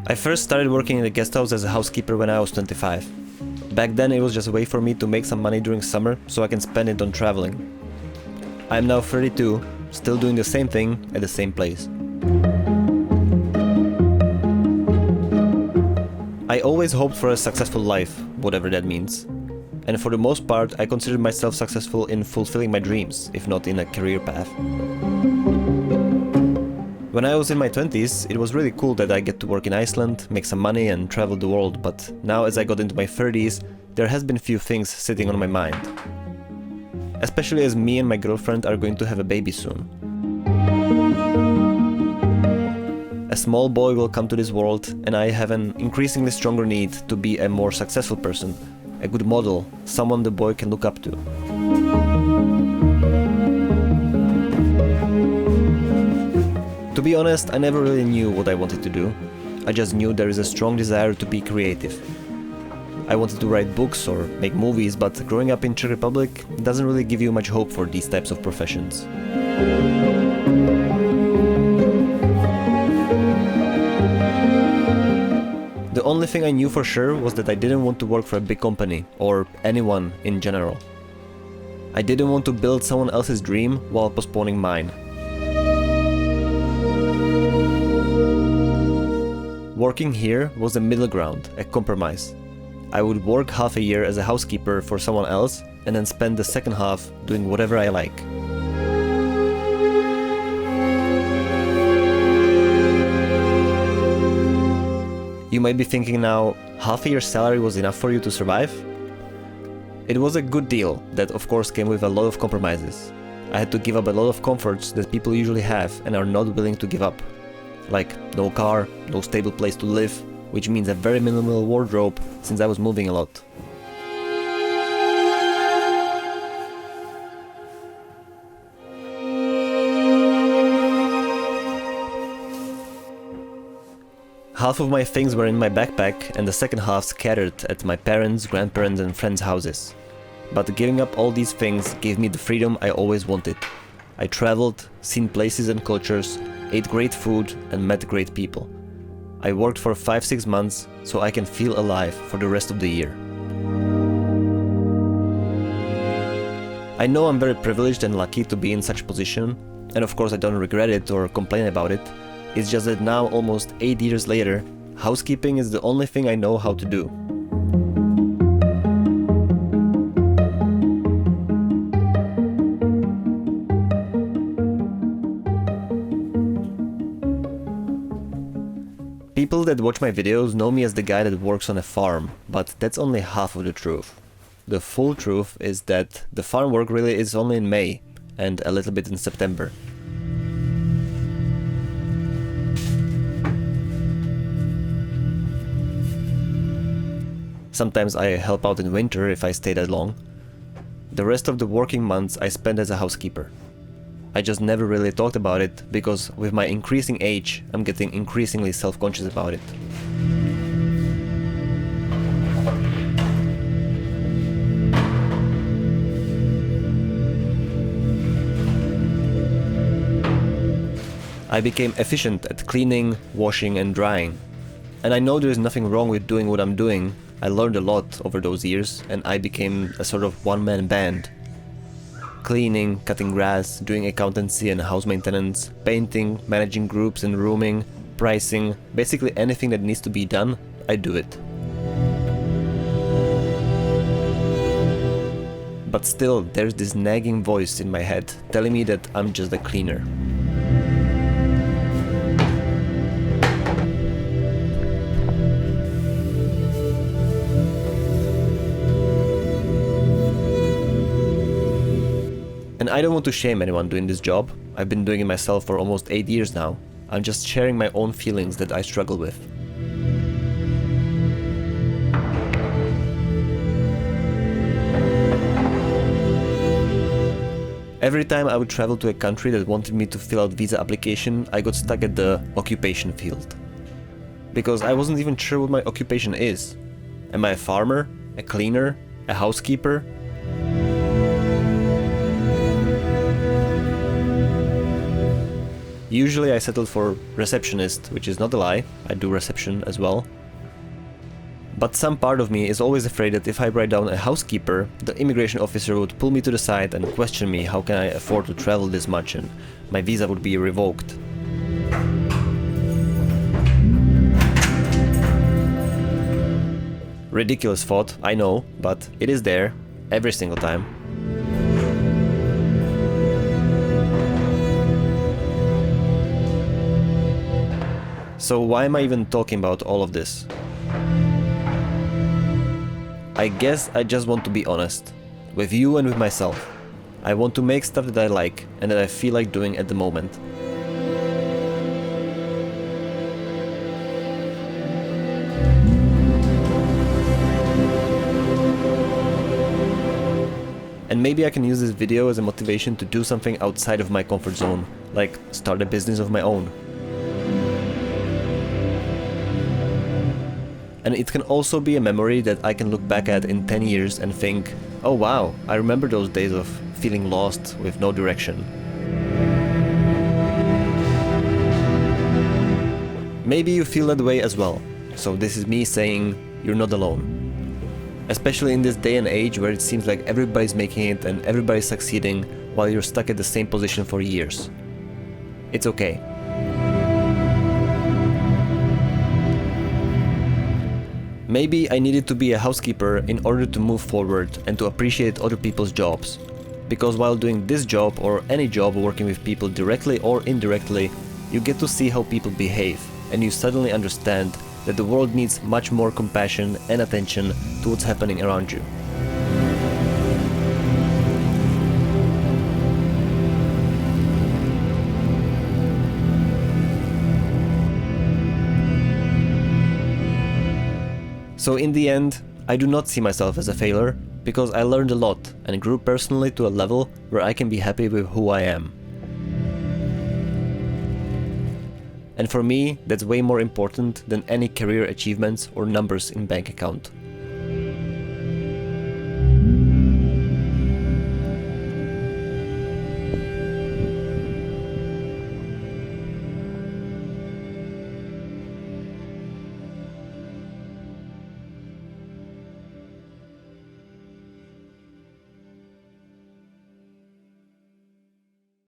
I first started working in the guest house as a housekeeper when I was 25. Back then it was just a way for me to make some money during summer so I can spend it on traveling. I am now 32, still doing the same thing at the same place. I always hoped for a successful life, whatever that means. And for the most part, I considered myself successful in fulfilling my dreams, if not in a career path. When I was in my 20s, it was really cool that I get to work in Iceland, make some money and travel the world, but now as I got into my 30s, there has been few things sitting on my mind. Especially as me and my girlfriend are going to have a baby soon. A small boy will come to this world, and I have an increasingly stronger need to be a more successful person, a good model, someone the boy can look up to. To be honest, I never really knew what I wanted to do. I just knew there is a strong desire to be creative. I wanted to write books or make movies, but growing up in Czech Republic doesn't really give you much hope for these types of professions. The only thing I knew for sure was that I didn't want to work for a big company, or anyone in general. I didn't want to build someone else's dream while postponing mine. Working here was a middle ground, a compromise. I would work half a year as a housekeeper for someone else and then spend the second half doing whatever I like. You might be thinking now, half a year's salary was enough for you to survive? It was a good deal that of course came with a lot of compromises. I had to give up a lot of comforts that people usually have and are not willing to give up. Like no car, no stable place to live, which means a very minimal wardrobe since I was moving a lot. Half of my things were in my backpack and the second half scattered at my parents', grandparents' and friends' houses. But giving up all these things gave me the freedom I always wanted. I traveled, seen places and cultures, ate great food and met great people. I worked for 5-6 months so I can feel alive for the rest of the year. I know I'm very privileged and lucky to be in such a position, and of course I don't regret it or complain about it. It's just that now, almost 8 years later, housekeeping is the only thing I know how to do. People that watch my videos know me as the guy that works on a farm, but that's only half of the truth. The full truth is that the farm work really is only in May and a little bit in September. Sometimes I help out in winter if I stay that long. The rest of the working months I spend as a housekeeper. I just never really talked about it because with my increasing age, I'm getting increasingly self-conscious about it. I became efficient at cleaning, washing and drying. And I know there is nothing wrong with doing what I'm doing. I learned a lot over those years and I became a sort of one-man band. Cleaning, cutting grass, doing accountancy and house maintenance, painting, managing groups and rooming, pricing, basically anything that needs to be done, I do it. But still, there's this nagging voice in my head telling me that I'm just a cleaner. And I don't want to shame anyone doing this job. I've been doing it myself for almost 8 years now. I'm just sharing my own feelings that I struggle with. Every time I would travel to a country that wanted me to fill out visa application, I got stuck at the occupation field. Because I wasn't even sure what my occupation is. Am I a farmer? A cleaner? A housekeeper? Usually I settled for receptionist, which is not a lie, I do reception as well. But some part of me is always afraid that if I write down a housekeeper, the immigration officer would pull me to the side and question me how can I afford to travel this much and my visa would be revoked. Ridiculous thought, I know, but it is there, every single time. So why am I even talking about all of this? I guess I just want to be honest, with you and with myself. I want to make stuff that I like and that I feel like doing at the moment. And maybe I can use this video as a motivation to do something outside of my comfort zone, like start a business of my own. And it can also be a memory that I can look back at in 10 years and think, oh wow, I remember those days of feeling lost with no direction. Maybe you feel that way as well, so this is me saying you're not alone. Especially in this day and age where it seems like everybody's making it and everybody's succeeding while you're stuck at the same position for years. It's okay. Maybe I needed to be a housekeeper in order to move forward and to appreciate other people's jobs. Because while doing this job or any job working with people directly or indirectly, you get to see how people behave and you suddenly understand that the world needs much more compassion and attention to what's happening around you. So in the end, I do not see myself as a failure, because I learned a lot and grew personally to a level where I can be happy with who I am. And for me, that's way more important than any career achievements or numbers in bank account.